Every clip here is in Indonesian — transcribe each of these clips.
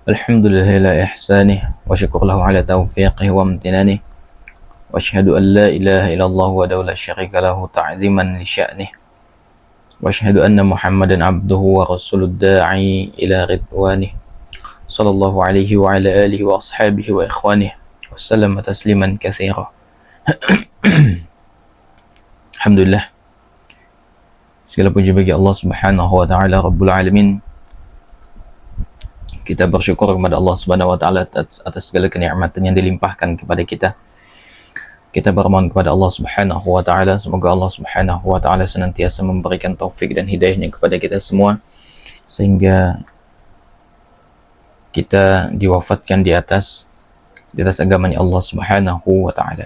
الحمد لله على إحسانه وشكر له على توفيقه وامتنانه وأشهد أن لا إله إلا الله وحده لا شريك له تعظيما لشأنه وأشهد أن محمدا عبده ورسول الداعي إلى رضوانه صلى الله عليه وعلى آله وأصحابه وإخوانه وسلم تسليما كثيرا. Alhamdulillah, segala puji bagi Allah Subhanahu wa taala Rabbul Alamin. Kita bersyukur kepada Allah Subhanahu wa taala atas segala kenikmatan yang dilimpahkan kepada kita. Kita bermohon kepada Allah Subhanahu wa taala, semoga Allah Subhanahu wa taala senantiasa memberikan taufik dan hidayahnya kepada kita semua sehingga kita diwafatkan di atas agamanya Allah Subhanahu wa taala.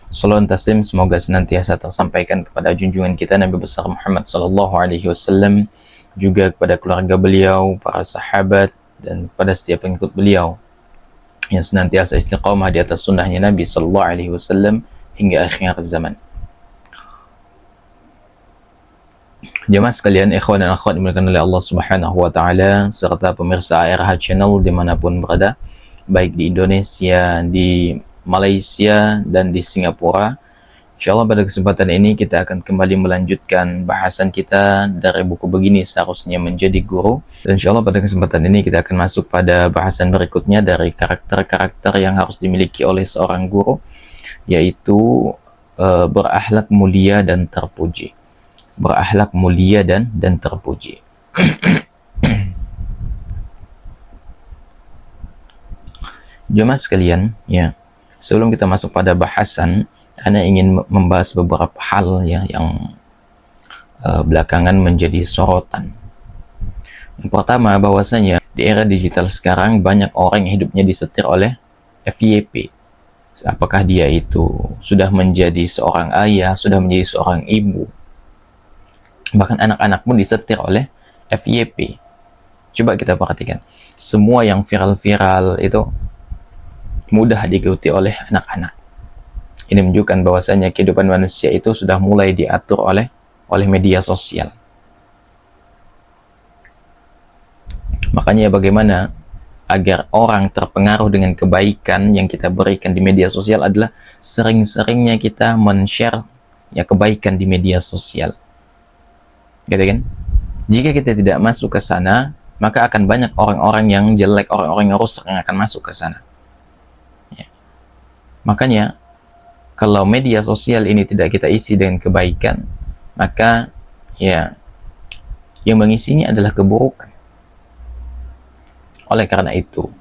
Salawat dan taslim semoga senantiasa tersampaikan kepada junjungan kita Nabi besar Muhammad sallallahu alaihi wasallam, juga kepada keluarga beliau, para sahabat, dan pada setiap pengikut beliau yang senantiasa istiqamah di atas sunnahnya Nabi sallallahu alaihi wasallam hingga akhir zaman. Jemaah sekalian, ikhwan dan akhwat dimuliakan oleh Allah Subhanahu wa taala serta pemirsa ARH Channel dimanapun berada, baik di Indonesia, di Malaysia, dan di Singapura. Insyaallah pada kesempatan ini kita akan kembali melanjutkan bahasan kita dari buku Begini Seharusnya Menjadi Guru. Dan insyaallah pada kesempatan ini kita akan masuk pada bahasan berikutnya dari karakter-karakter yang harus dimiliki oleh seorang guru, yaitu berakhlak mulia dan terpuji. Berakhlak mulia dan terpuji. Jemaah sekalian, ya, sebelum kita masuk pada bahasan, Ana ingin membahas beberapa hal ya, yang belakangan menjadi sorotan. Yang pertama, bahwasanya di era digital sekarang banyak orang yang hidupnya disetir oleh FYP. Apakah dia itu sudah menjadi seorang ayah, sudah menjadi seorang ibu, bahkan anak-anak pun disetir oleh FYP. Coba kita perhatikan, semua yang viral-viral itu mudah diikuti oleh anak-anak. Ini menunjukkan bahwasanya kehidupan manusia itu sudah mulai diatur oleh media sosial. Makanya bagaimana agar orang terpengaruh dengan kebaikan yang kita berikan di media sosial adalah sering-seringnya kita men-share ya kebaikan di media sosial. Gitu kan? Jika kita tidak masuk ke sana, maka akan banyak orang-orang yang jelek, orang-orang yang rusak yang akan masuk ke sana. Ya. Makanya kalau media sosial ini tidak kita isi dengan kebaikan, maka ya yang mengisinya adalah keburukan. Oleh karena itu,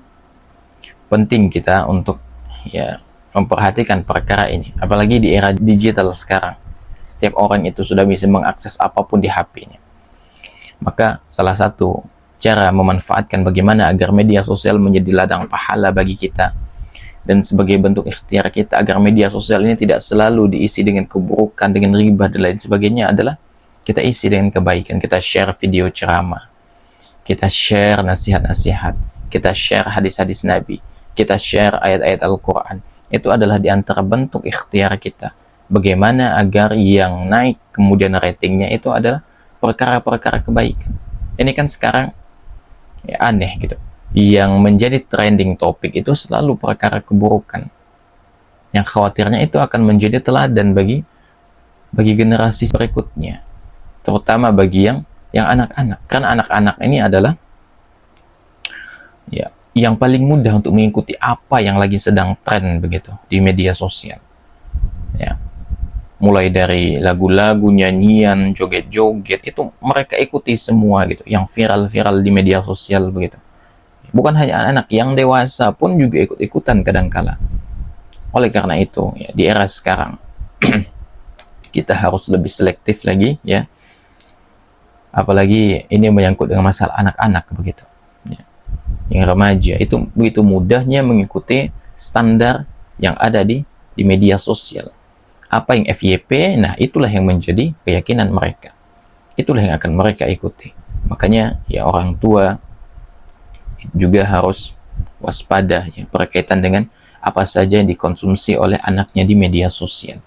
penting kita untuk ya memperhatikan perkara ini. Apalagi di era digital sekarang, setiap orang itu sudah bisa mengakses apapun di HP-nya. Maka salah satu cara memanfaatkan bagaimana agar media sosial menjadi ladang pahala bagi kita dan sebagai bentuk ikhtiar kita agar media sosial ini tidak selalu diisi dengan keburukan, dengan riba dan lain sebagainya adalah kita isi dengan kebaikan. Kita share video ceramah, kita share nasihat-nasihat, kita share hadis-hadis Nabi, kita share ayat-ayat Al-Quran. Itu adalah di antara bentuk ikhtiar kita bagaimana agar yang naik kemudian ratingnya itu adalah perkara-perkara kebaikan. Ini kan sekarang ya aneh gitu, yang menjadi trending topik itu selalu perkara keburukan. Yang khawatirnya itu akan menjadi teladan bagi generasi berikutnya, terutama bagi yang anak-anak. Karena anak-anak ini adalah ya yang paling mudah untuk mengikuti apa yang lagi sedang tren begitu di media sosial. Ya. Mulai dari lagu-lagu, nyanyian, joget-joget itu mereka ikuti semua gitu, yang viral-viral di media sosial begitu. Bukan hanya anak, yang dewasa pun juga ikut-ikutan kadangkala. Oleh karena itu, ya, di era sekarang kita harus lebih selektif lagi, ya. Apalagi ini menyangkut dengan masalah anak-anak begitu. Ya. Yang remaja itu begitu mudahnya mengikuti standar yang ada di media sosial. Apa yang FYP, nah itulah yang menjadi keyakinan mereka. Itulah yang akan mereka ikuti. Makanya ya orang tua juga harus waspada ya berkaitan dengan apa saja yang dikonsumsi oleh anaknya di media sosial.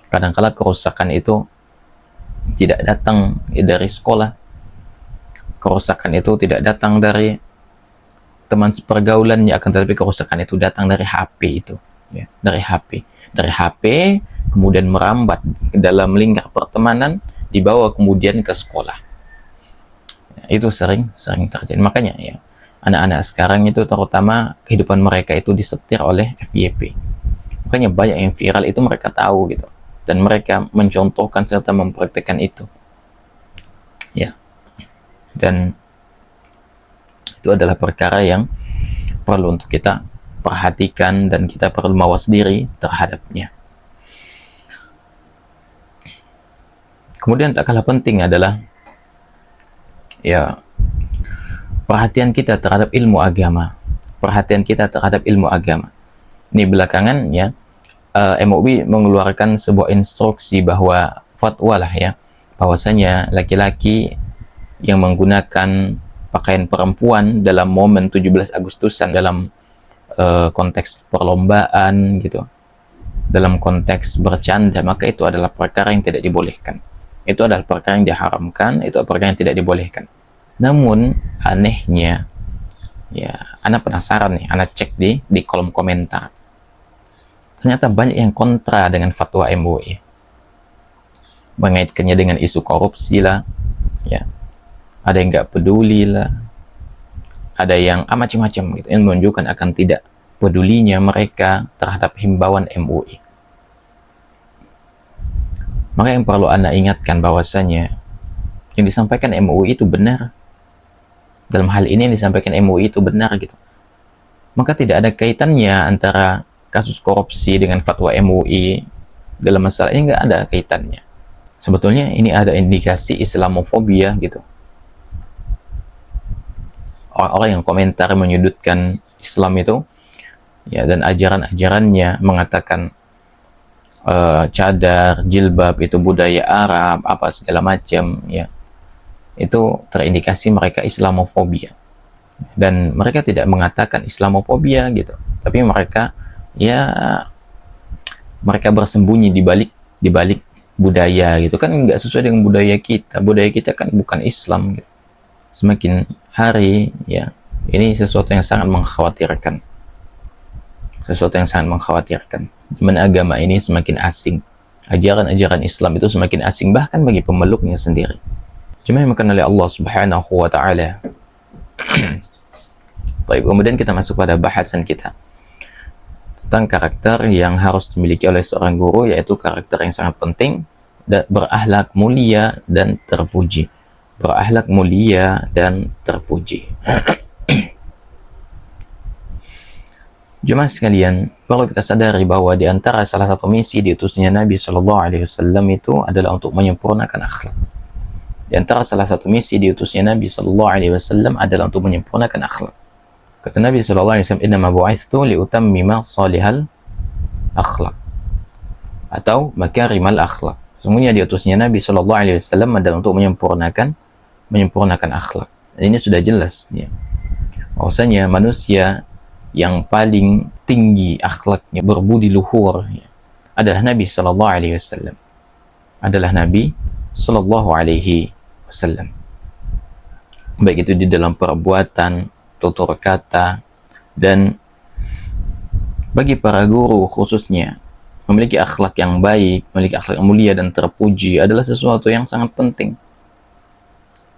Kadang-kala kerusakan itu tidak datang ya dari sekolah. Kerusakan itu tidak datang dari teman sepergaulannya, akan tetapi kerusakan itu datang dari HP itu, ya, dari HP kemudian merambat ke dalam lingkar pertemanan, dibawa kemudian ke sekolah. Ya, itu sering terjadi. Makanya ya, anak-anak sekarang itu terutama kehidupan mereka itu disetir oleh FYP. Makanya banyak yang viral itu mereka tahu gitu, dan mereka mencontohkan serta mempraktikkan itu. Ya. Dan itu adalah perkara yang perlu untuk kita perhatikan dan kita perlu mawas diri terhadapnya. Kemudian tak kalah penting adalah ya perhatian kita terhadap ilmu agama. Perhatian kita terhadap ilmu agama. Ini belakangan ya, MUI mengeluarkan sebuah instruksi bahwa fatwa lah ya, bahwasanya laki-laki yang menggunakan pakaian perempuan dalam momen 17 Agustusan dalam konteks perlombaan gitu, dalam konteks bercanda, maka itu adalah perkara yang tidak dibolehkan. Itu adalah perkara yang diharamkan, itu perkara yang tidak dibolehkan. Namun anehnya ya, anak penasaran nih, anak cek di kolom komentar. Ternyata banyak yang kontra dengan fatwa MUI. Mengaitkannya dengan isu korupsi lah, ya. Ada yang nggak peduli lah. Ada yang macam-macam gitu, yang menunjukkan akan tidak pedulinya mereka terhadap himbauan MUI. Maka yang perlu Anda ingatkan bahwasanya yang disampaikan MUI itu benar. Dalam hal ini yang disampaikan MUI itu benar gitu. Maka tidak ada kaitannya antara kasus korupsi dengan fatwa MUI dalam masalah ini, nggak ada kaitannya. Sebetulnya ini ada indikasi Islamofobia gitu. Orang-orang yang komentar menyudutkan Islam itu ya, dan ajaran-ajarannya mengatakan cadar, jilbab itu budaya Arab, apa segala macam ya, itu terindikasi mereka Islamofobia. Dan mereka tidak mengatakan Islamofobia gitu, tapi mereka bersembunyi di balik budaya gitu kan, nggak sesuai dengan budaya kita kan bukan Islam gitu. Semakin hari ya, ini sesuatu yang sangat mengkhawatirkan, di mana agama ini semakin asing, ajaran-ajaran Islam itu semakin asing bahkan bagi pemeluknya sendiri. Cuma yang oleh Allah Subhanahu wa taala. Baik, kemudian kita masuk pada bahasan kita tentang karakter yang harus dimiliki oleh seorang guru, yaitu karakter yang sangat penting dan berakhlak mulia dan terpuji. Berakhlak mulia dan terpuji. Jemaah sekalian, perlu kita sadari bahwa di antara salah satu misi diutusnya Nabi Shallallahu Alaihi Wasallam itu adalah untuk menyempurnakan akhlak. Di antara salah satu misi diutusnya Nabi Shallallahu Alaihi Wasallam adalah untuk menyempurnakan akhlak. Kata Nabi Shallallahu Alaihi Wasallam, "Innama bu'ithtu liutammima salihal akhlak," atau makarimal akhlak. Sesungguhnya diutusnya Nabi Shallallahu Alaihi Wasallam adalah untuk menyempurnakan akhlak. Dan ini sudah jelas ya, bahwasanya manusia yang paling tinggi akhlaknya, berbudi luhur ya, adalah Nabi Sallallahu Alaihi Wasallam. Baik itu di dalam perbuatan, tutur kata, dan bagi para guru khususnya, memiliki akhlak yang baik, memiliki akhlak yang mulia dan terpuji adalah sesuatu yang sangat penting,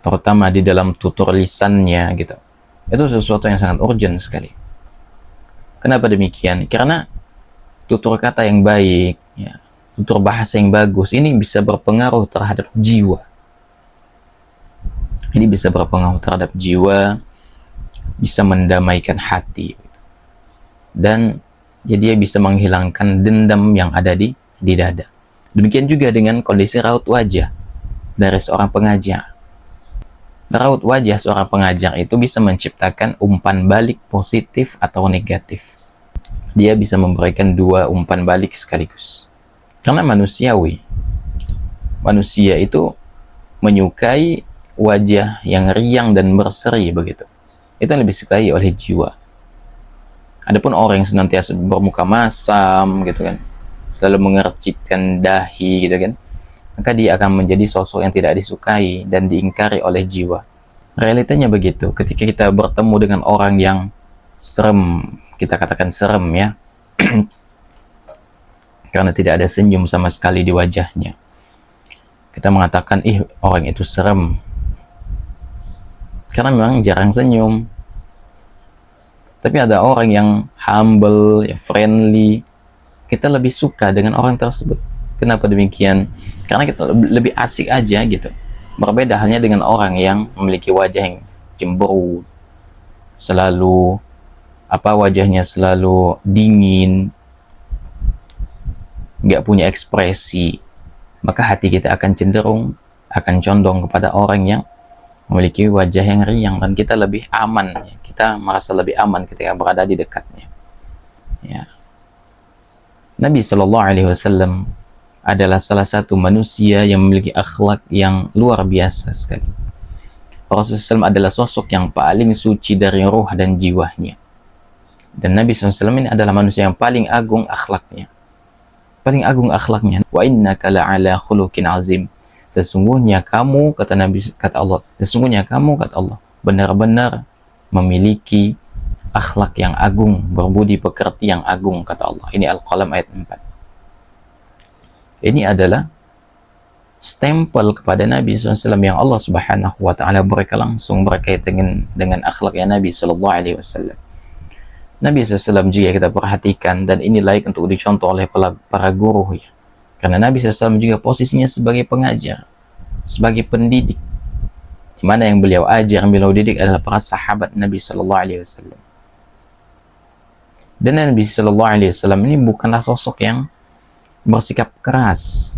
terutama di dalam tutur lisannya gitu. Itu sesuatu yang sangat urgent sekali. Kenapa demikian? Karena tutur kata yang baik, ya, tutur bahasa yang bagus, ini bisa berpengaruh terhadap jiwa. Ini bisa berpengaruh terhadap jiwa, bisa mendamaikan hati, dan ya, dia bisa menghilangkan dendam yang ada di dada. Demikian juga dengan kondisi raut wajah dari seorang pengajar. Raut wajah seorang pengajar itu bisa menciptakan umpan balik positif atau negatif. Dia bisa memberikan dua umpan balik sekaligus. Karena manusia itu menyukai wajah yang riang dan berseri begitu. Itu yang lebih disukai oleh jiwa. Adapun orang yang senantiasa bermuka masam gitu kan, selalu mengercikkan dahi gitu kan, maka dia akan menjadi sosok yang tidak disukai dan diingkari oleh jiwa. Realitanya begitu. Ketika kita bertemu dengan orang yang serem, kita katakan serem ya, karena tidak ada senyum sama sekali di wajahnya. Kita mengatakan, ih, orang itu serem, karena memang jarang senyum. Tapi ada orang yang humble, ya friendly, kita lebih suka dengan orang tersebut. Kenapa demikian? Karena kita lebih asik aja gitu. Berbeda halnya dengan orang yang memiliki wajah yang cemberut, selalu wajahnya selalu dingin, nggak punya ekspresi, maka hati kita akan condong kepada orang yang memiliki wajah yang riang, dan kita lebih aman, kita merasa lebih aman ketika berada di dekatnya. Ya. Nabi Shallallahu Alaihi Wasallam adalah salah satu manusia yang memiliki akhlak yang luar biasa sekali. Rasulullah SAW adalah sosok yang paling suci dari ruh dan jiwanya. Dan Nabi SAW ini adalah manusia yang paling agung akhlaknya. Paling agung akhlaknya. Wa innaka la'ala khuluqin azim. Sesungguhnya kamu, kata Allah, benar-benar memiliki akhlak yang agung, berbudi pekerti yang agung, kata Allah. Ini Al-Qalam ayat 4. Ini adalah stempel kepada Nabi SAW yang Allah Subhanahu wa Ta'ala berikan langsung berkaitan dengan akhlaknya Nabi Sallallahu Alaihi Wasallam. Nabi SAW juga kita perhatikan, dan ini layak untuk dicontoh oleh para guru ya. Karena Nabi SAW juga posisinya sebagai pengajar, sebagai pendidik. Di mana yang beliau ajar, yang beliau didik adalah para sahabat Nabi Sallallahu Alaihi Wasallam. Dan Nabi Sallallahu Alaihi Wasallam ini bukanlah sosok yang bersikap keras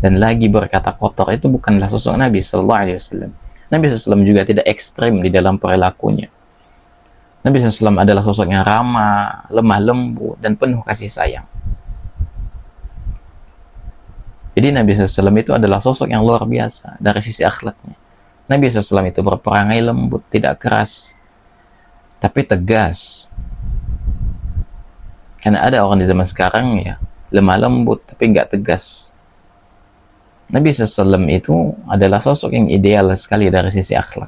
dan lagi berkata kotor. Itu bukanlah sosok Nabi Sallallahu Alaihi Wasallam. Nabi SAW juga tidak ekstrem di dalam perilakunya. Nabi SAW adalah sosok yang ramah, lemah lembut, dan penuh kasih sayang. Jadi Nabi SAW itu adalah sosok yang luar biasa dari sisi akhlaknya. Nabi SAW itu berperangai lembut, tidak keras, tapi tegas. Karena ada orang di zaman sekarang ya, lemah lembut tapi nggak tegas. Nabi SAW itu adalah sosok yang ideal sekali dari sisi akhlak,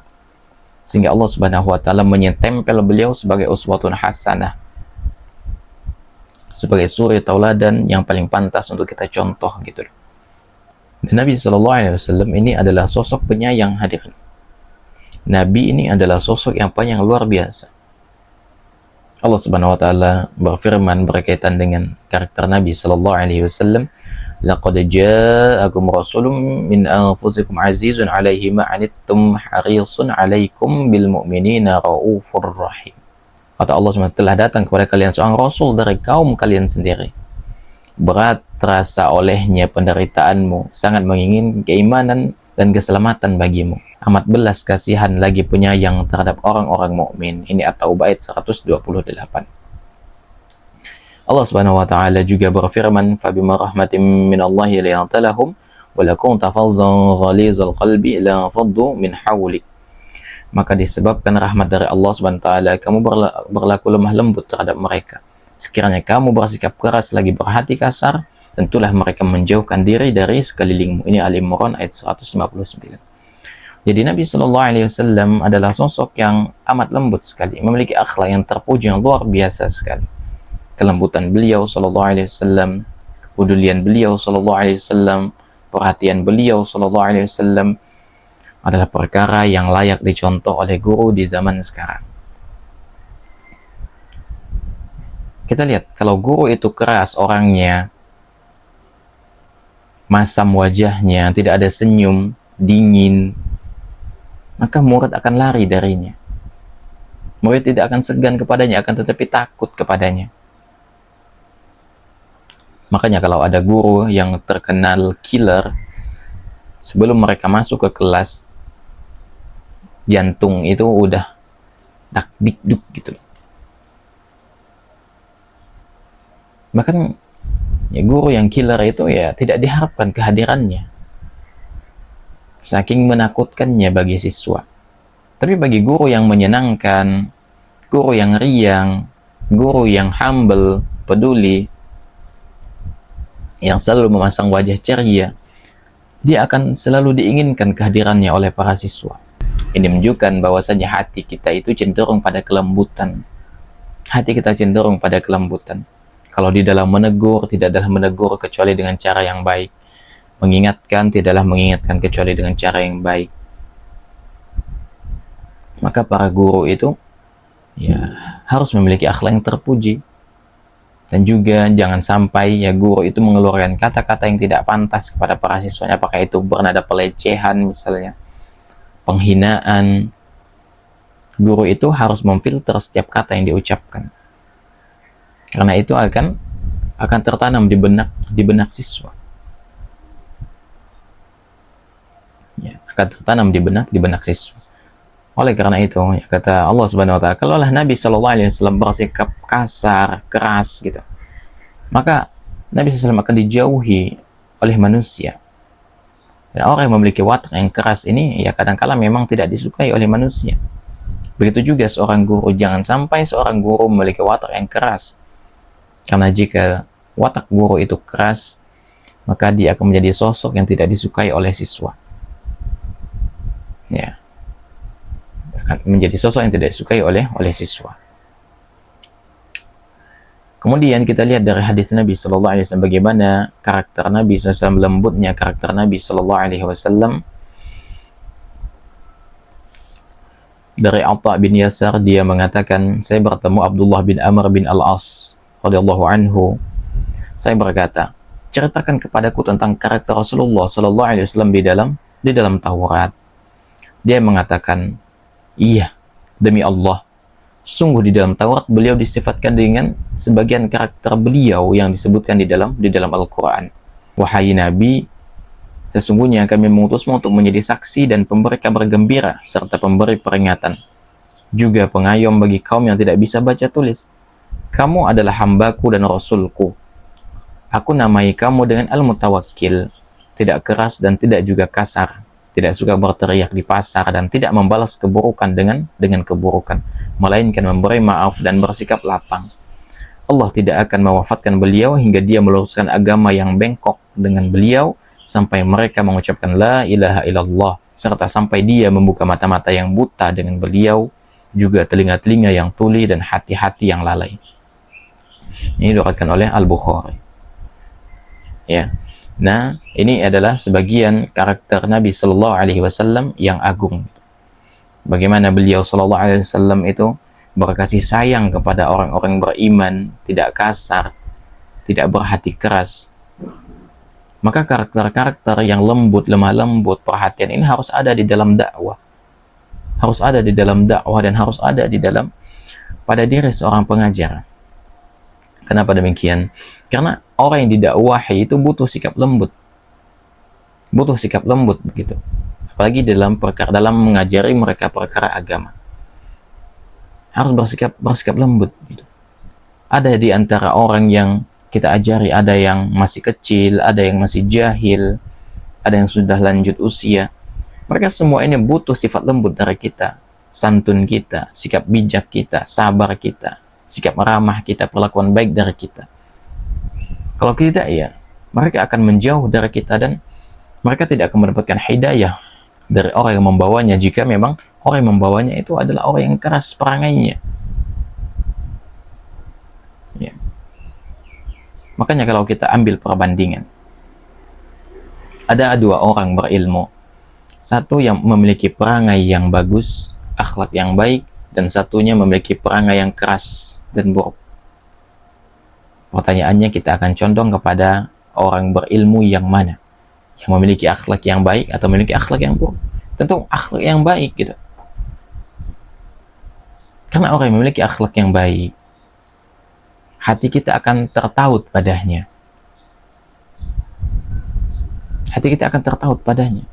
sehingga Allah Subhanahu wa Ta'ala menyetempel beliau sebagai uswatun hasanah, sebagai suri tauladan yang paling pantas untuk kita contoh gitu. Dan Nabi SAW ini adalah sosok penyayang hadirin. Nabi ini adalah sosok yang paling luar biasa. Allah Subhanahu wa Ta'ala berfirman berkaitan dengan karakter Nabi sallallahu alaihi wasallam, "Laqad ja'akum rasulun min anfusikum azizun 'alaihi ma 'anittum harisun 'alaikum bil mu'minina raufur rahim." Kata Allah SWT, telah datang kepada kalian seorang rasul dari kaum kalian sendiri. Berat terasa olehnya penderitaanmu, sangat menginginkan keimanan dan keselamatan bagimu. Amat belas kasihan lagi penyayang terhadap orang-orang mukmin. Ini At-Taubah ayat 128. Allah Subhanahu wa Ta'ala juga berfirman, "Fabima rahmatin minallahi liyanta lahum wa lakunta fazzan ghalizal qalbi la faddu min hawlik." Maka disebabkan rahmat dari Allah Subhanahu wa Ta'ala, kamu berlaku lemah lembut terhadap mereka. Sekiranya kamu bersikap keras lagi berhati kasar, tentulah mereka menjauhkan diri dari sekelilingmu. Ini Al-Imran ayat 159. Jadi Nabi Shallallahu Alaihi Wasallam adalah sosok yang amat lembut sekali, memiliki akhlak yang terpuji yang luar biasa sekali. Kelembutan beliau Shallallahu Alaihi Wasallam, kepedulian beliau Shallallahu Alaihi Wasallam, perhatian beliau Shallallahu Alaihi Wasallam adalah perkara yang layak dicontoh oleh guru di zaman sekarang. Kita lihat, kalau guru itu keras orangnya, masam wajahnya, tidak ada senyum, dingin, maka murid akan lari darinya. Murid tidak akan segan kepadanya, akan tetapi takut kepadanya. Makanya kalau ada guru yang terkenal killer, sebelum mereka masuk ke kelas, jantung itu udah dak-dik-duk gitu. Bahkan ya, guru yang killer itu ya tidak diharapkan kehadirannya, saking menakutkannya bagi siswa. Tapi bagi guru yang menyenangkan, guru yang riang, guru yang humble, peduli, yang selalu memasang wajah ceria, dia akan selalu diinginkan kehadirannya oleh para siswa. Ini menunjukkan bahwasanya hati kita itu cenderung pada kelembutan. hati kita cenderung pada kelembutan. Kalau di dalam menegur, tidak adalah menegur kecuali dengan cara yang baik. Mengingatkan, tidaklah mengingatkan kecuali dengan cara yang baik. Maka para guru itu ya harus memiliki akhlak yang terpuji. Dan juga jangan sampai ya guru itu mengeluarkan kata-kata yang tidak pantas kepada para siswanya, apakah itu bernada pelecehan misalnya, penghinaan. Guru itu harus memfilter setiap kata yang diucapkan. Karena itu akan tertanam di benak siswa. Ya, akan tertanam di benak siswa. Oleh karena itu, ya, kata Allah Subhanahu wa taala, kalaulah Nabi Shallallahu alaihi wasallam bersikap kasar, keras gitu, maka Nabi SAW akan dijauhi oleh manusia. Dan orang yang memiliki watak yang keras ini ya kadang-kala memang tidak disukai oleh manusia. Begitu juga seorang guru, jangan sampai seorang guru memiliki watak yang keras. Karena jika watak guru itu keras, maka dia akan menjadi sosok yang tidak disukai oleh siswa. Ya. Akan menjadi sosok yang tidak disukai oleh siswa. Kemudian kita lihat dari hadis Nabi Sallallahu Alaihi Wasallam bagaimana karakter Nabi SAW, lembutnya karakter Nabi Sallallahu Alaihi Wasallam. Dari Atha bin Yasar, dia mengatakan, saya bertemu Abdullah bin Amr bin Al-As radhiyallahu anhu. Saya berkata, ceritakan kepadaku tentang karakter Rasulullah Sallallahu Alaihi Wasallam di dalam Taurat. Dia mengatakan, iya, demi Allah, sungguh di dalam Taurat beliau disifatkan dengan sebagian karakter beliau yang disebutkan di dalam Al-Quran. Wahai Nabi, sesungguhnya kami mengutusmu untuk menjadi saksi dan pemberi kabar gembira serta pemberi peringatan, juga pengayom bagi kaum yang tidak bisa baca tulis. Kamu adalah hambaku dan rasulku. Aku namai kamu dengan Al-Mutawakkil, tidak keras dan tidak juga kasar, tidak suka berteriak di pasar dan tidak membalas keburukan dengan keburukan, melainkan memberi maaf dan bersikap lapang. Allah tidak akan mewafatkan beliau hingga dia meluruskan agama yang bengkok dengan beliau sampai mereka mengucapkan la ilaha illallah, serta sampai dia membuka mata-mata yang buta dengan beliau, juga telinga-telinga yang tuli dan hati-hati yang lalai. Ini diriwayatkan oleh Al-Bukhari. Ya. Nah, ini adalah sebagian karakter Nabi Sallallahu Alaihi Wasallam yang agung. Bagaimana beliau Sallallahu Alaihi Wasallam itu berkasih sayang kepada orang-orang beriman, tidak kasar, tidak berhati keras. Maka karakter-karakter yang lembut, lemah lembut, perhatian ini harus ada di dalam dakwah. Harus ada di dalam dakwah dan harus ada pada diri seorang pengajar. Kenapa demikian? Karena orang yang didakwahi itu butuh sikap lembut. Butuh sikap lembut begitu. Apalagi dalam mengajari mereka perkara agama. Harus bersikap lembut gitu. Ada di antara orang yang kita ajari, ada yang masih kecil, ada yang masih jahil, ada yang sudah lanjut usia. Mereka semua ini butuh sifat lembut dari kita, santun kita, sikap bijak kita, sabar kita, sikap ramah kita, perlakuan baik dari kita. Kalau tidak, ya mereka akan menjauh dari kita dan mereka tidak akan mendapatkan hidayah dari orang yang membawanya, jika memang orang yang membawanya itu adalah orang yang keras perangainya. Ya. Makanya kalau kita ambil perbandingan, ada dua orang berilmu, satu yang memiliki perangai yang bagus, akhlak yang baik, dan satunya memiliki perangai yang keras dan buruk. Pertanyaannya, kita akan condong kepada orang berilmu yang mana? Yang memiliki akhlak yang baik atau memiliki akhlak yang buruk? Tentu akhlak yang baik gitu. Karena orang yang memiliki akhlak yang baik, hati kita akan tertaut padanya. Hati kita akan tertaut padanya.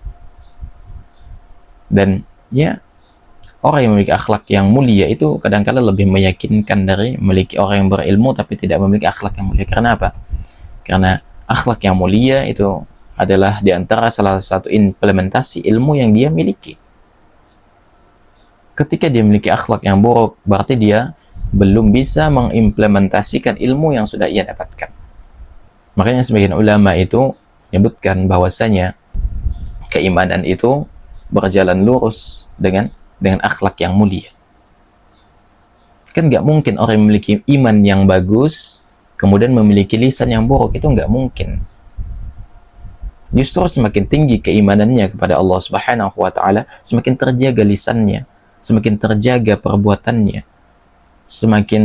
Dan ya, orang yang memiliki akhlak yang mulia itu kadang-kala lebih meyakinkan dari memiliki orang yang berilmu tapi tidak memiliki akhlak yang mulia. Karena apa? Karena akhlak yang mulia itu adalah di antara salah satu implementasi ilmu yang dia miliki. Ketika dia memiliki akhlak yang buruk, berarti dia belum bisa mengimplementasikan ilmu yang sudah ia dapatkan. Makanya sebagian ulama itu menyebutkan bahwasanya keimanan itu berjalan lurus dengan akhlak yang mulia. Kan nggak mungkin orang yang memiliki iman yang bagus kemudian memiliki lisan yang buruk, itu nggak mungkin. Justru semakin tinggi keimanannya kepada Allah Subhanahu wa taala, semakin terjaga lisannya, semakin terjaga perbuatannya, semakin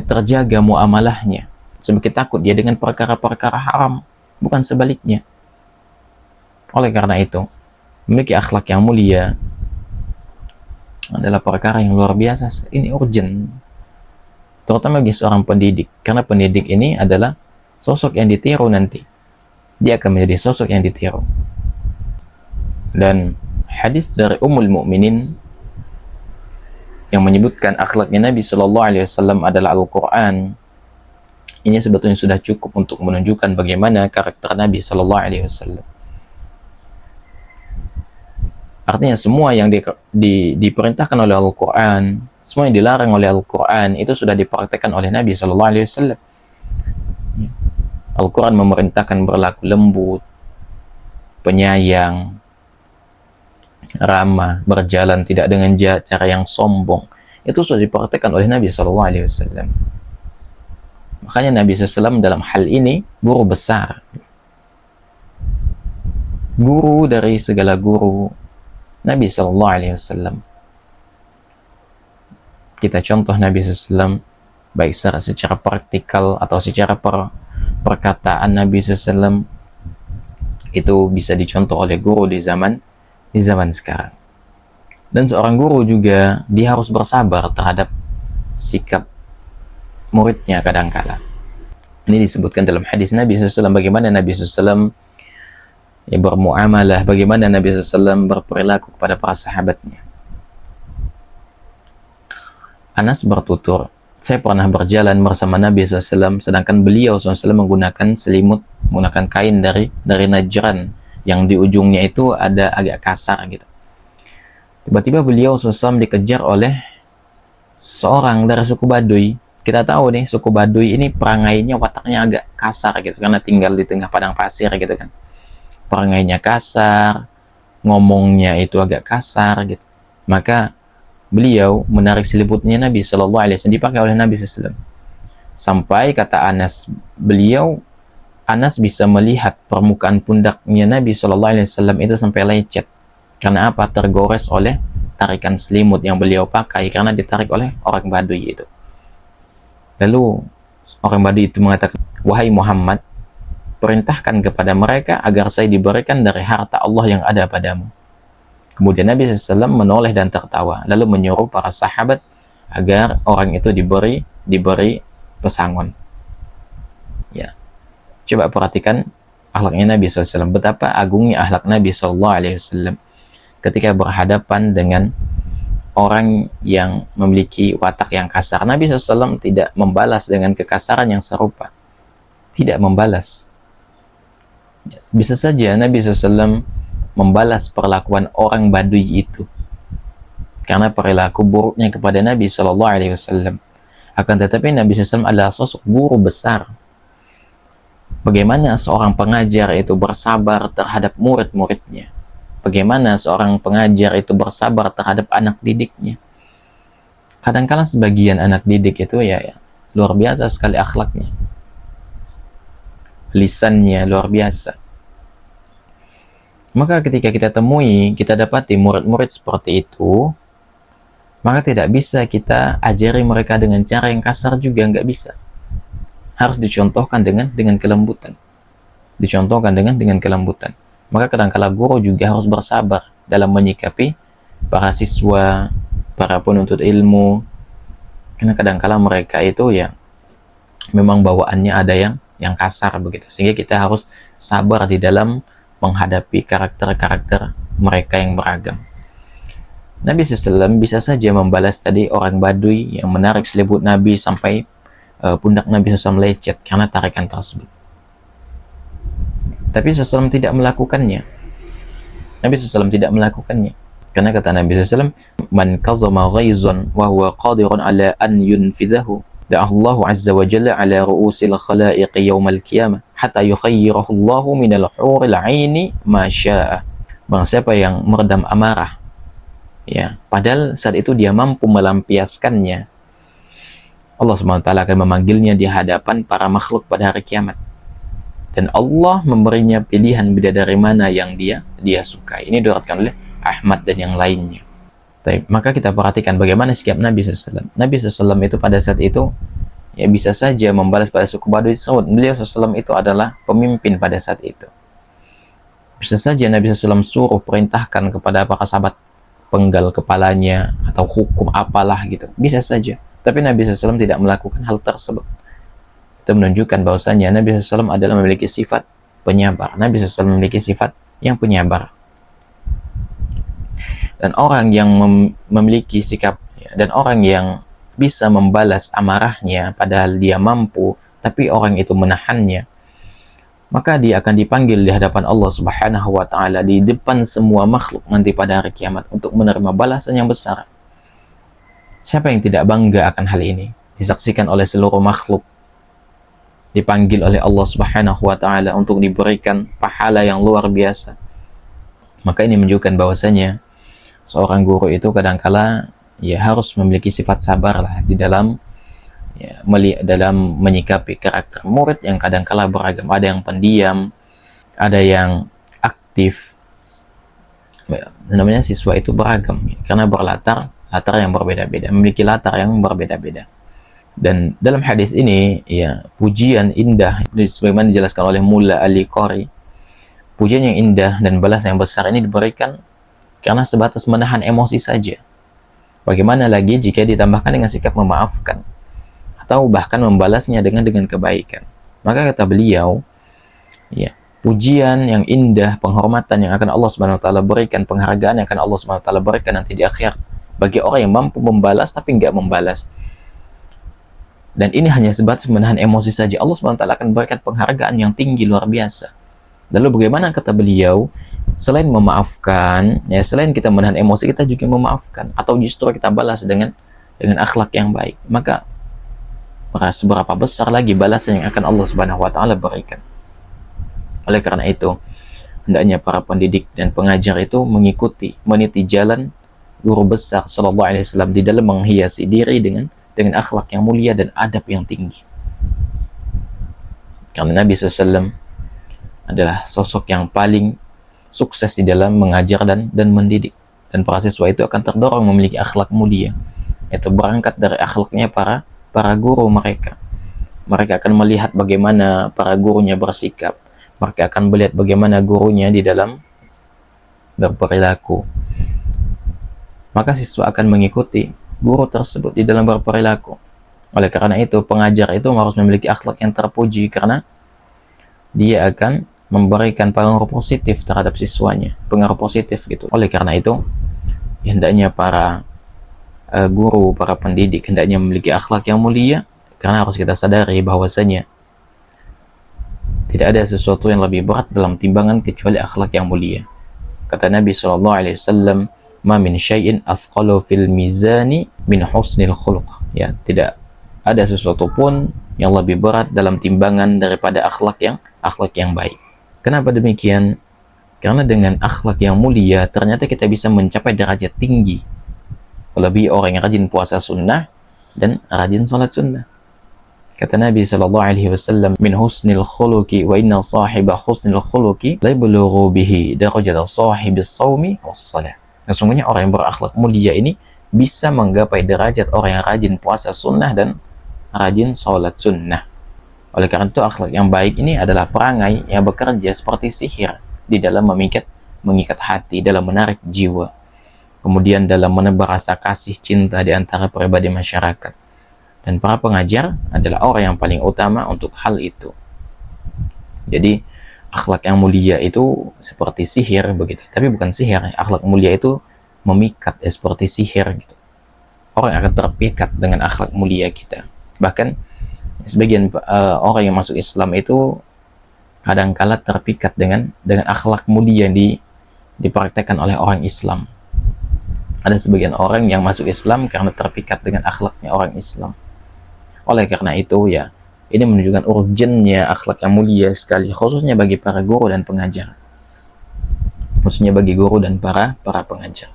terjaga muamalahnya, semakin takut dia dengan perkara-perkara haram, bukan sebaliknya. Oleh karena itu, memiliki akhlak yang mulia adalah perkara yang luar biasa. Ini urgent, terutama bagi seorang pendidik, karena pendidik ini adalah sosok yang ditiru nanti. Dia akan menjadi sosok yang ditiru. Dan hadis dari Ummul Mukminin yang menyebutkan akhlaknya Nabi Shallallahu Alaihi Wasallam adalah Al-Quran, ini sebetulnya sudah cukup untuk menunjukkan bagaimana karakter Nabi Shallallahu Alaihi Wasallam. Artinya semua yang diperintahkan oleh Al-Quran, semua yang dilarang oleh Al-Quran, itu sudah dipraktekkan oleh Nabi Shallallahu Alaihi Wasallam. Al-Quran memerintahkan berlaku lembut, penyayang, ramah, berjalan tidak dengan cara yang sombong. Itu sudah dipraktekkan oleh Nabi SAW. Makanya Nabi SAW dalam hal ini guru besar, guru dari segala guru, Nabi SAW. Kita contoh Nabi SAW baik secara praktikal atau secara perkataan Nabi SAW, itu bisa dicontoh oleh guru di zaman sekarang. Dan seorang guru juga dia harus bersabar terhadap sikap muridnya kadangkala. Ini disebutkan dalam hadis Nabi SAW bagaimana Nabi SAW bermuamalah, bagaimana Nabi SAW berperilaku kepada para sahabatnya. Anas bertutur, saya pernah berjalan bersama Nabi SAW, sedangkan beliau SAW menggunakan selimut, menggunakan kain dari Najran, yang di ujungnya itu ada agak kasar gitu. Tiba-tiba beliau SAW dikejar oleh seorang dari suku Baduy. Kita tahu nih, suku Baduy ini perangainya, wataknya agak kasar gitu, karena tinggal di tengah padang pasir gitu kan. Perangainya kasar, ngomongnya itu agak kasar gitu. Maka beliau menarik selimutnya Nabi Shallallahu Alaihi Wasallam, dipakai oleh Nabi SAW. Sampai kata Anas, Anas bisa melihat permukaan pundaknya Nabi Shallallahu Alaihi Wasallam itu sampai lecet. Karena apa? Tergores oleh tarikan selimut yang beliau pakai, karena ditarik oleh orang Baduy itu. Lalu orang Baduy itu mengatakan, wahai Muhammad, perintahkan kepada mereka agar saya diberikan dari harta Allah yang ada padamu. Kemudian Nabi SAW menoleh dan tertawa, lalu menyuruh para sahabat agar orang itu diberi pesangon. Ya, coba perhatikan akhlaknya Nabi SAW. Betapa agungnya akhlak Nabi SAW ketika berhadapan dengan orang yang memiliki watak yang kasar. Nabi SAW tidak membalas dengan kekasaran yang serupa. Tidak membalas. Bisa saja Nabi SAW membalas perlakuan orang Baduy itu karena perilaku buruknya kepada Nabi SAW. Akan tetapi Nabi SAW adalah sosok guru besar. Bagaimana seorang pengajar itu bersabar terhadap murid-muridnya? Bagaimana seorang pengajar itu bersabar terhadap anak didiknya? Kadang-kala sebagian anak didik itu ya luar biasa sekali akhlaknya. Lisannya luar biasa. Maka ketika kita temui, kita dapati murid-murid seperti itu, maka tidak bisa kita ajari mereka dengan cara yang kasar juga, nggak bisa. Harus dicontohkan dengan kelembutan. Dicontohkan dengan kelembutan. Maka kadang-kala guru juga harus bersabar dalam menyikapi para siswa, para penuntut ilmu. Karena kadang-kala mereka itu ya memang bawaannya ada yang kasar begitu. Sehingga kita harus sabar di dalam menghadapi karakter-karakter mereka yang beragam. Nabi SAW bisa saja membalas tadi orang Baduy yang menarik selimut Nabi sampai pundak Nabi SAW lecet karena tarikan tersebut. Tapi SAW tidak melakukannya. Nabi SAW tidak melakukannya. Karena kata Nabi SAW, man kazama ghaizan wa huwa qadirun ala an yunfidhahu da'allahu azza wa jalla ala ru'usil khalaiqi yawmal qiyamah hatta yukhayyirahu Allahu minal huril 'aini ma syaa. Barang siapa yang meredam amarah, ya, padahal saat itu dia mampu melampiaskannya, Allah Subhanahu wa taala akan memanggilnya di hadapan para makhluk pada hari kiamat. Dan Allah memberinya pilihan bidadari mana yang dia sukai. Ini diriwayatkan oleh Ahmad dan yang lainnya. Maka kita perhatikan bagaimana sikap Nabi SAW. Nabi SAW itu pada saat itu ya bisa saja membalas pada suku Badui tersebut. Beliau SAW itu adalah pemimpin pada saat itu. Bisa saja Nabi SAW suruh perintahkan kepada para sahabat penggal kepalanya atau hukum apalah gitu. Bisa saja. Tapi Nabi SAW tidak melakukan hal tersebut. Itu menunjukkan bahwasanya Nabi SAW adalah memiliki sifat penyabar. Nabi SAW memiliki sifat yang penyabar. Dan orang yang memiliki sikap dan orang yang bisa membalas amarahnya padahal dia mampu, tapi orang itu menahannya, maka dia akan dipanggil di hadapan Allah Subhanahu wa taala di depan semua makhluk nanti pada hari kiamat untuk menerima balasan yang besar. Siapa yang tidak bangga akan hal ini? Disaksikan oleh seluruh makhluk, dipanggil oleh Allah Subhanahu wa taala untuk diberikan pahala yang luar biasa. Maka ini menunjukkan bahwasanya seorang guru itu kadangkala ya harus memiliki sifat sabar lah di dalam dalam menyikapi karakter murid yang kadangkala beragam. Ada yang pendiam, ada yang aktif. Namanya siswa itu beragam karena latar yang berbeda-beda, memiliki latar yang berbeda-beda. Dan dalam hadis ini ya pujian indah sebagaimana dijelaskan oleh Mulla Al-Qari, pujian yang indah dan balas yang besar ini diberikan karena sebatas menahan emosi saja. Bagaimana lagi jika ditambahkan dengan sikap memaafkan atau bahkan membalasnya dengan kebaikan. Maka kata beliau, ya, pujian yang indah, penghormatan yang akan Allah Subhanahu wa taala berikan, penghargaan yang akan Allah Subhanahu wa taala berikan nanti di akhir bagi orang yang mampu membalas tapi enggak membalas. Dan ini hanya sebatas menahan emosi saja. Allah Subhanahu wa taala akan berikan penghargaan yang tinggi luar biasa. Lalu bagaimana kata beliau? Selain memaafkan, ya selain kita menahan emosi, kita juga memaafkan atau justru kita balas dengan akhlak yang baik. Maka seberapa besar lagi balasan yang akan Allah Subhanahu wa taala berikan. Oleh karena itu, hendaknya para pendidik dan pengajar itu meniti jalan guru besar sallallahu alaihi wasallam di dalam menghiasi diri dengan akhlak yang mulia dan adab yang tinggi. Karena Nabi SAW adalah sosok yang paling sukses di dalam mengajar dan mendidik. Dan para siswa itu akan terdorong memiliki akhlak mulia. Itu berangkat dari akhlaknya para guru mereka. Mereka akan melihat bagaimana para gurunya bersikap. Mereka akan melihat bagaimana gurunya di dalam berperilaku. Maka siswa akan mengikuti guru tersebut di dalam berperilaku. Oleh karena itu, pengajar itu harus memiliki akhlak yang terpuji karena dia akan memberikan pengaruh positif terhadap siswanya, pengaruh positif gitu. Oleh karena itu, hendaknya para guru, para pendidik hendaknya memiliki akhlak yang mulia karena harus kita sadari bahwasanya tidak ada sesuatu yang lebih berat dalam timbangan kecuali akhlak yang mulia. Kata Nabi SAW, ma min syai'in athqalu fil mizani min husnil khuluq. Ya, tidak ada sesuatu pun yang lebih berat dalam timbangan daripada akhlak yang baik. Kenapa demikian? Karena dengan akhlak yang mulia ternyata kita bisa mencapai derajat tinggi. Lebih orang yang rajin puasa sunnah dan rajin salat sunnah. Kata Nabi SAW, min husnil khuluqi wa inna sahiba husnil khuluqi la yablughu bihi darajata sahibis shaumi was shalah. Sesungguhnya orang yang berakhlak mulia ini bisa menggapai derajat orang yang rajin puasa sunnah dan rajin salat sunnah. Oleh karena itu, akhlak yang baik ini adalah perangai yang bekerja seperti sihir di dalam mengikat hati, dalam menarik jiwa. Kemudian dalam menebar rasa kasih cinta di antara pribadi masyarakat. Dan para pengajar adalah orang yang paling utama untuk hal itu. Jadi, akhlak yang mulia itu seperti sihir begitu. Tapi bukan sihir, akhlak mulia itu memikat seperti sihir gitu. Orang akan terpikat dengan akhlak mulia kita. Bahkan sebagian orang yang masuk Islam itu kadangkala terpikat dengan akhlak mulia yang dipraktekkan oleh orang Islam. Ada sebagian orang yang masuk Islam karena terpikat dengan akhlaknya orang Islam. Oleh karena itu ya, ini menunjukkan urgennya akhlak yang mulia sekali, khususnya bagi para guru dan pengajar. Khususnya bagi guru dan para pengajar.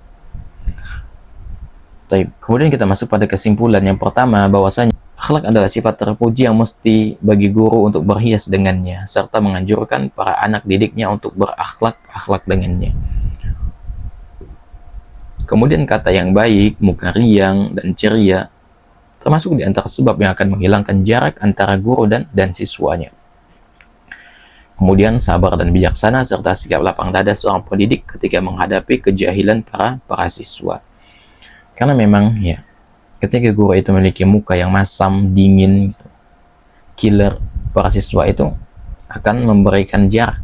Kemudian kita masuk pada kesimpulan yang pertama, bahwasanya Akhlak adalah sifat terpuji yang mesti bagi guru untuk berhias dengannya, serta menganjurkan para anak didiknya untuk berakhlak-akhlak dengannya. Kemudian kata yang baik, muka riang, dan ceria, termasuk di antara sebab yang akan menghilangkan jarak antara guru dan siswanya. Kemudian sabar dan bijaksana serta sikap lapang dada seorang pendidik ketika menghadapi kejahilan para siswa. Karena memang ya, ketika guru itu memiliki muka yang masam, dingin, killer, para siswa itu akan memberikan jarak.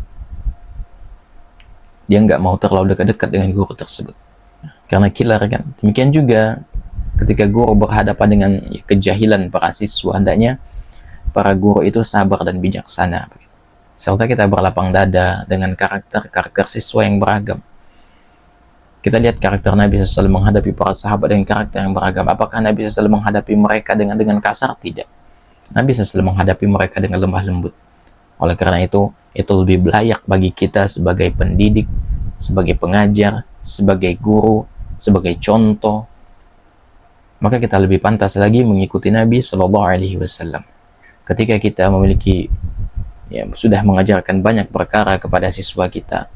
Dia nggak mau terlalu dekat-dekat dengan guru tersebut. Karena killer kan. Demikian juga ketika guru berhadapan dengan kejahilan para siswa, hendaknya para guru itu sabar dan bijaksana. Serta kita berlapang dada dengan karakter siswa yang beragam. Kita lihat karakter Nabi SAW menghadapi para sahabat dengan karakter yang beragam. Apakah Nabi SAW menghadapi mereka dengan kasar? Tidak. Nabi SAW menghadapi mereka dengan lemah lembut. Oleh karena itu lebih layak bagi kita sebagai pendidik, sebagai pengajar, sebagai guru, sebagai contoh. Maka kita lebih pantas lagi mengikuti Nabi SAW. Ketika kita memiliki sudah mengajarkan banyak perkara kepada siswa kita,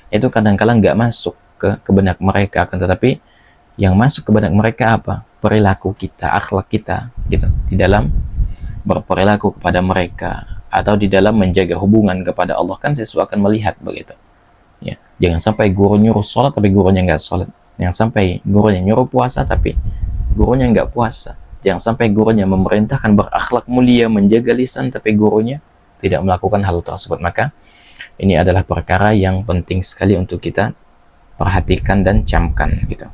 itu kadang-kadang nggak masuk ke benak mereka, akan tetapi yang masuk ke benak mereka apa? Perilaku kita, akhlak kita, gitu, di dalam berperilaku kepada mereka atau di dalam menjaga hubungan kepada Allah. Kan siswa akan melihat begitu. Ya, jangan sampai guru nyuruh sholat tapi gurunya nggak sholat. Jangan sampai gurunya nyuruh puasa tapi gurunya nggak puasa. Jangan sampai gurunya memerintahkan berakhlak mulia, menjaga lisan tapi gurunya tidak melakukan hal tersebut. Maka ini adalah perkara yang penting sekali untuk kita perhatikan dan camkan gitu.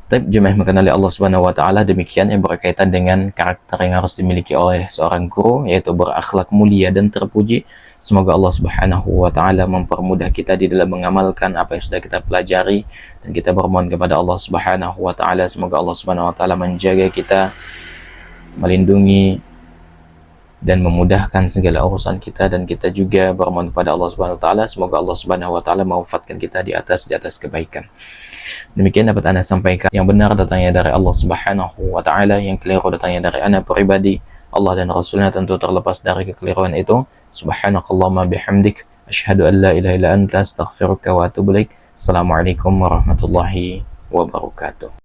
Tapi jemaah mengenali Allah Subhanahu wa taala, demikian yang berkaitan dengan karakter yang harus dimiliki oleh seorang guru, yaitu berakhlak mulia dan terpuji. Semoga Allah Subhanahu wa taala mempermudah kita di dalam mengamalkan apa yang sudah kita pelajari, dan kita bermohon kepada Allah Subhanahu wa taala semoga Allah Subhanahu wa taala menjaga kita, melindungi dan memudahkan segala urusan kita, dan kita juga bermohon kepada Allah Subhanahu wa taala semoga Allah Subhanahu wa taala mewafatkan kita di atas kebaikan. Demikian dapat Anda sampaikan. Yang benar datangnya dari Allah Subhanahu wa taala, yang keliru datangnya dari Anda pribadi. Allah dan Rasulnya tentu terlepas dari kekeliruan itu. Subhanakallahumma bihamdik, asyhadu an la ilaha illa anta, astaghfiruka wa atubu ilaik. Assalamualaikum warahmatullahi wabarakatuh.